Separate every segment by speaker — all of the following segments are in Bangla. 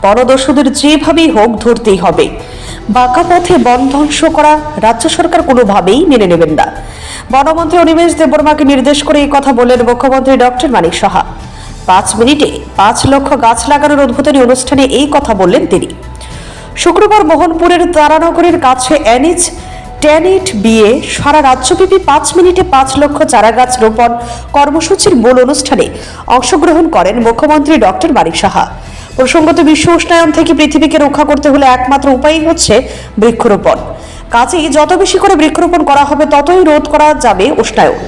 Speaker 1: বনদস্যুদের যেভাবেই হোক ধরতেই হবে। বাঁকা পথে বন ধ্বংস করা রাজ্য সরকার কোনোভাবেই মেনে নেবেন না। বনমন্ত্রী অনিমেষ দেববর্মাকে নির্দেশ করে এই কথা বললেন মুখ্যমন্ত্রী ডক্টর মানিক সাহা। 5 মিনিটে 5 লক্ষ গাছ লাগানোর উদ্বোধনী অনুষ্ঠানে এই কথা বললেন তিনি। শুক্রবার মোহনপুরের তারানগরের কাছে NH 10-8 বিয়ে সারা রাজ্যব্যাপী 5 মিনিটে 5 লক্ষ চারা গাছ রোপণ কর্মসূচির মূল অনুষ্ঠানে অংশগ্রহণ করেন মুখ্যমন্ত্রী ডক্টর মানিক সাহা। প্রসঙ্গত, বিশ্ব উষ্ণায়ন থেকে পৃথিবীকে রক্ষা করতে হলে একমাত্র উপায়ই হচ্ছে বৃক্ষরোপণ। কাজেই যত বেশি করে বৃক্ষরোপণ করা হবে ততই রোধ করা যাবে উষ্ণায়ন।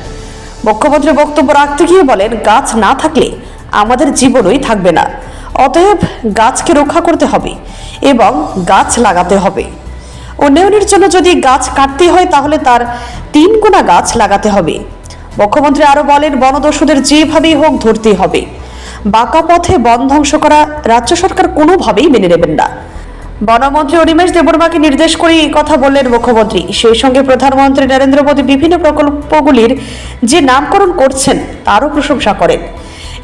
Speaker 1: মুখ্যমন্ত্রী বক্তব্য রাখতে গিয়ে বলেন, গাছ না থাকলে আমাদের জীবনই থাকবে না। অতএব গাছকে রক্ষা করতে হবে এবং গাছ লাগাতে হবে। উন্নয়নের জন্য যদি গাছ কাটতে হয় তাহলে তার 3 গুণা গাছ লাগাতে হবে। মুখ্যমন্ত্রী আরো বলেন, বনদস্যুদের যেভাবেই হোক ধরতে হবে। বাঁকা পথে বন ধ্বংস করা রাজ্য সরকার কোনোভাবেই মেনে নেবেন না। বনমন্ত্রী অনিমেষ দেববর্মাকে নির্দেশ করে এই কথা বললেন মুখ্যমন্ত্রী। সেই সঙ্গে প্রধানমন্ত্রী নরেন্দ্র মোদী বিভিন্ন প্রকল্পগুলির যে নামকরণ করছেন তারও প্রশংসা করেন।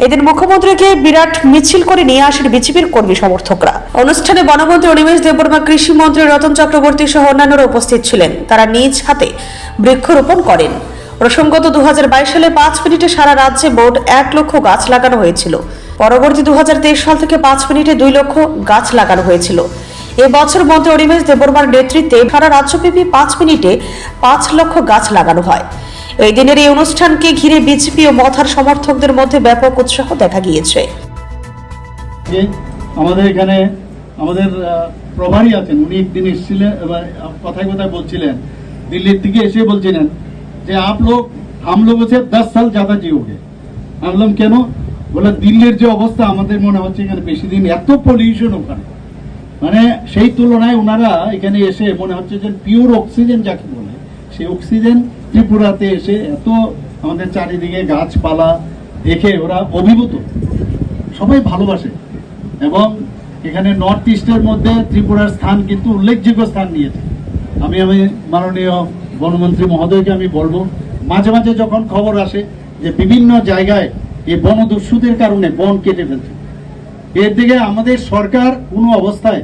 Speaker 1: এদিন মুখ্যমন্ত্রীকে বিরাট মিছিল করে নিয়ে আসেন বিজেপির কর্মী সমর্থকরা। অনুষ্ঠানে বনমন্ত্রী অনিমেষ দেববর্মা, কৃষি মন্ত্রী রতন চক্রবর্তী সহ অন্যান্যরা উপস্থিত ছিলেন। তারা নিজ হাতে বৃক্ষরোপণ করেন। প্রসঙ্গত, 2022 সালে 5 মিনিটে সারা রাজ্যে মোট 1 লক্ষ গাছ লাগানো হয়েছিল। পরবর্তী 2023 সাল থেকে 5 মিনিটে 2 লক্ষ গাছ লাগানো হয়েছিল। এবছর মন্ত্রী অনিমেষ দেববর্মার নেতৃত্বে সারা রাজ্যব্যাপী 5 মিনিটে 5 লক্ষ গাছ লাগানো হয়। এই দিনের এই অনুষ্ঠানকে ঘিরে বিজেপি ও মথার সমর্থকদের মধ্যে ব্যাপক উৎসাহ দেখা গিয়েছে।
Speaker 2: আমাদের এখানে আমাদের প্রভারী আছেন, উনি একদিন এসেছিলেন, কথায় কথায় বলছিলেন, দিল্লির থেকে এসে বলছিলেন যে हम लोग से 10 साल ज्यादा जियोगे। আমি বললাম কেন? বলে দিল্লির যে অবস্থা আমাদের মনে হচ্ছে এখানে বেশি দিন, এত পলিউশন ওখানে, মানে সেই তুলনায় ওনারা এখানে এসে মনে হচ্ছে যে পিওর অক্সিজেন যাকে বলে সেই অক্সিজেন ত্রিপুরাতে এসে এত আমাদের চারিদিকে গাছপালা দেখে ওরা অভিভূত, সবাই ভালোবাসে। এবং এখানে নর্থ ইস্টের মধ্যে ত্রিপুরার স্থান কিন্তু উল্লেখযোগ্য স্থান নিয়েছে। আমি মাননীয় বনমন্ত্রী মহোদয়কে আমি বলবো, মাঝে মাঝে যখন খবর আসে যে বিভিন্ন জায়গায় এই বনদস্যুদের কারণে বন কেটে ফেলছে, এর দিকে আমাদের সরকার কোনো অবস্থায়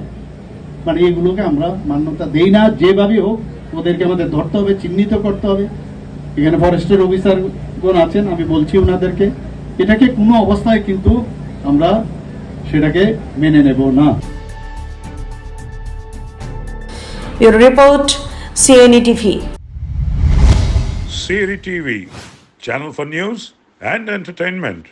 Speaker 2: মানে এগুলোকে আমরা মান্যতা দেই না। যেভাবে হোক ওদেরকে আমাদের ধরতে হবে, চিহ্নিত করতে হবে। এখানে ফরেস্টের অফিসারগণ আছেন, আমি বলছি ওনাদেরকে, এটাকে কোনো অবস্থায় কিন্তু আমরা সেটাকে মেনে নেব না।
Speaker 1: Bureau report, CNE TV.
Speaker 3: CNE TV, channel for news and entertainment.